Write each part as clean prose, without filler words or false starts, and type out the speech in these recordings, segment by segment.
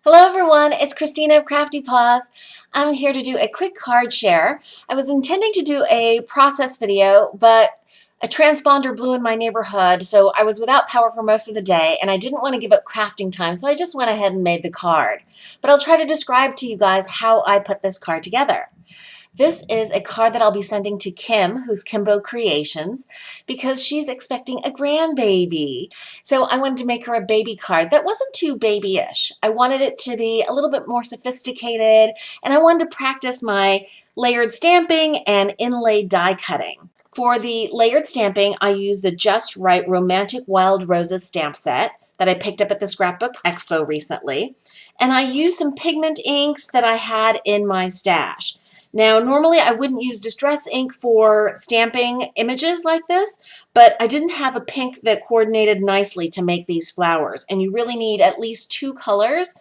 Hello everyone, it's Christina of CraftyPaws. I'm here to do a quick card share. I was intending to do a process video, but a transponder blew in my neighborhood, so I was without power for most of the day, and I didn't want to give up crafting time, so I just went ahead and made the card. But I'll try to describe to you guys how I put this card together. This is a card that I'll be sending to Kim, who's Kimbo Kreations, because she's expecting a grandbaby. So I wanted to make her a baby card that wasn't too babyish. I wanted it to be a little bit more sophisticated, and I wanted to practice my layered stamping and inlaid die cutting. For the layered stamping, I used the Just Right Romantic Wild Roses stamp set that I picked up at the Scrapbook Expo recently, and I used some pigment inks that I had in my stash. Now, normally I wouldn't use distress ink for stamping images like this, but I didn't have a pink that coordinated nicely to make these flowers. And you really need at least two colors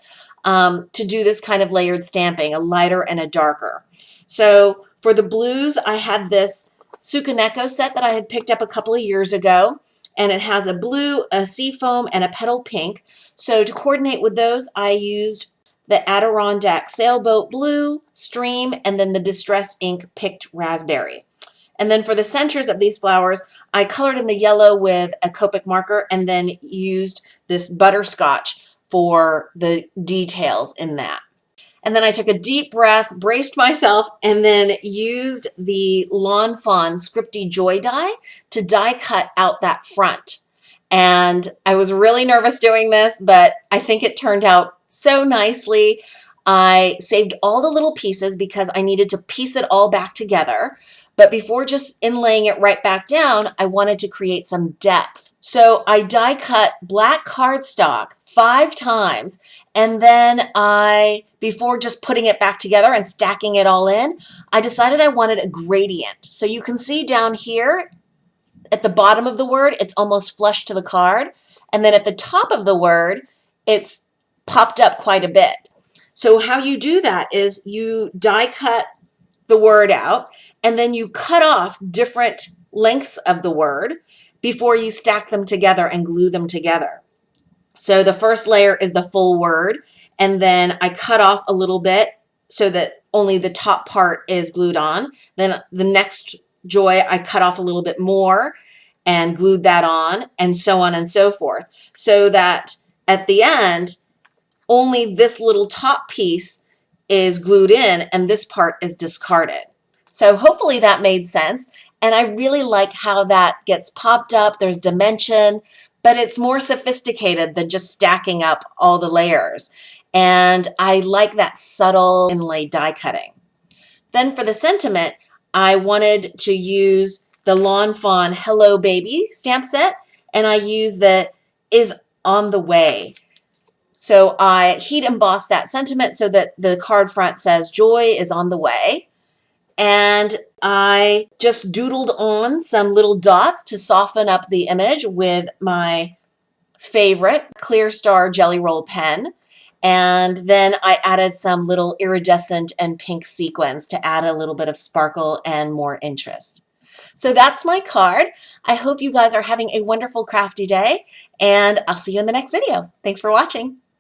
to do this kind of layered stamping, a lighter and a darker. So for the blues, I had this Sukaneko set that I had picked up a couple of years ago, and it has a blue, a seafoam, and a petal pink. So to coordinate with those, I used the Adirondack Sailboat Blue, Stream, and then the Distress Ink Picked Raspberry. And then for the centers of these flowers, I colored in the yellow with a Copic marker and then used this butterscotch for the details in that. And then I took a deep breath, braced myself, and then used the Lawn Fawn Scripty Joy die to die cut out that front. And I was really nervous doing this, but I think it turned out so nicely. I saved all the little pieces because I needed to piece it all back together. But before just inlaying it right back down, I wanted to create some depth. So I die cut black cardstock 5 times, and then before just putting it back together and stacking it all in, I decided I wanted a gradient. So you can see down here at the bottom of the word, it's almost flush to the card. And then at the top of the word, it's popped up quite a bit. So how you do that is you die cut the word out, and then you cut off different lengths of the word before you stack them together and glue them together. So the first layer is the full word, and then I cut off a little bit so that only the top part is glued on. Then the next joy, I cut off a little bit more and glued that on, and so on and so forth, so that at the end, only this little top piece is glued in and this part is discarded. So hopefully that made sense. And I really like how that gets popped up. There's dimension, but it's more sophisticated than just stacking up all the layers. And I like that subtle inlaid die cutting. Then for the sentiment, I wanted to use the Lawn Fawn Hello Baby stamp set, and I used the Is on the Way. So I heat embossed that sentiment so that the card front says joy is on the way. And I just doodled on some little dots to soften up the image with my favorite Clear Star Jelly Roll pen. And then I added some little iridescent and pink sequins to add a little bit of sparkle and more interest. So that's my card. I hope you guys are having a wonderful crafty day, and I'll see you in the next video. Thanks for watching.